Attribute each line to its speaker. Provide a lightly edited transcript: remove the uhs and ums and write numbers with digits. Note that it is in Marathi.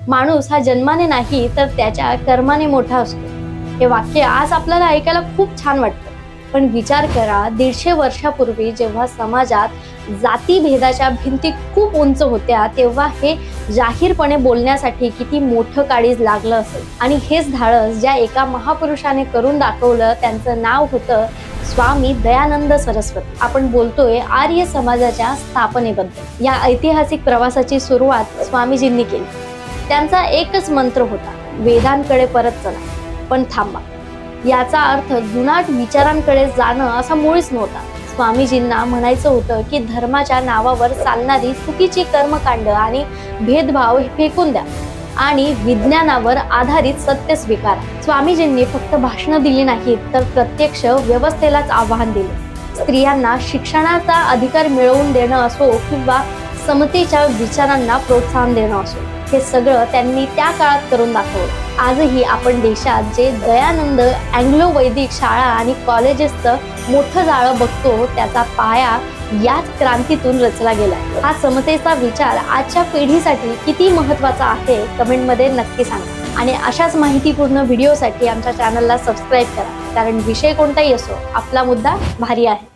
Speaker 1: माणूस हा जन्माने नाही तर त्याच्या कर्माने मोठा असतो. हे वाक्य आज आपल्याला ऐकायला खूप छान वाटतं, पण विचार करा 150 वर्षापूर्वी जेव्हा समाजात जातीभेदाच्या भिंती खूप उंच होत्या, तेव्हा हे जाहीरपणे बोलण्यासाठी किती मोठं काळीज लागलं असेल. आणि हेच धाडस ज्या एका महापुरुषाने करून दाखवलं, त्यांचं नाव होतं स्वामी दयानंद सरस्वती. आपण बोलतोय आर्य समाजाच्या स्थापनेबद्दल. या ऐतिहासिक प्रवासाची सुरुवात स्वामीजींनी केली. त्यांचा एकच मंत्र होता, वेदांकडे परत चला पण थांबा. याचा अर्थ जुनाट विचारांकडे जाणं असा मुळीच नव्हता. स्वामीजींना म्हणायचं होतं की धर्माच्या नावावर चालणारी चुकीची कर्मकांड आणि भेदभाव फेकून द्या आणि विज्ञानावर आधारित सत्य स्वीकारा. स्वामीजींनी फक्त भाषणं दिली नाहीत, तर प्रत्यक्ष व्यवस्थेलाच आव्हान दिले. स्त्रियांना शिक्षणाचा अधिकार मिळवून देणं असो किंवा समतेच्या विचारांना प्रोत्साहन देणं असो, हे सगळं त्यांनी त्या काळात करून दाखवलं. आजही आपण देशात जे दयानंद अँग्लो वैदिक शाळा आणि कॉलेजेसचं मोठं जाळं बघतो, त्याचा पाया याच क्रांतीतून रचला गेला. हा समतेचा विचार आजच्या पिढीसाठी किती महत्त्वाचा आहे, कमेंटमध्ये नक्की सांगा. आणि अशाच माहितीपूर्ण व्हिडिओसाठी आमच्या चॅनलला सबस्क्राईब करा, कारण विषय कोणताही असो, आपला मुद्दा भारी आहे.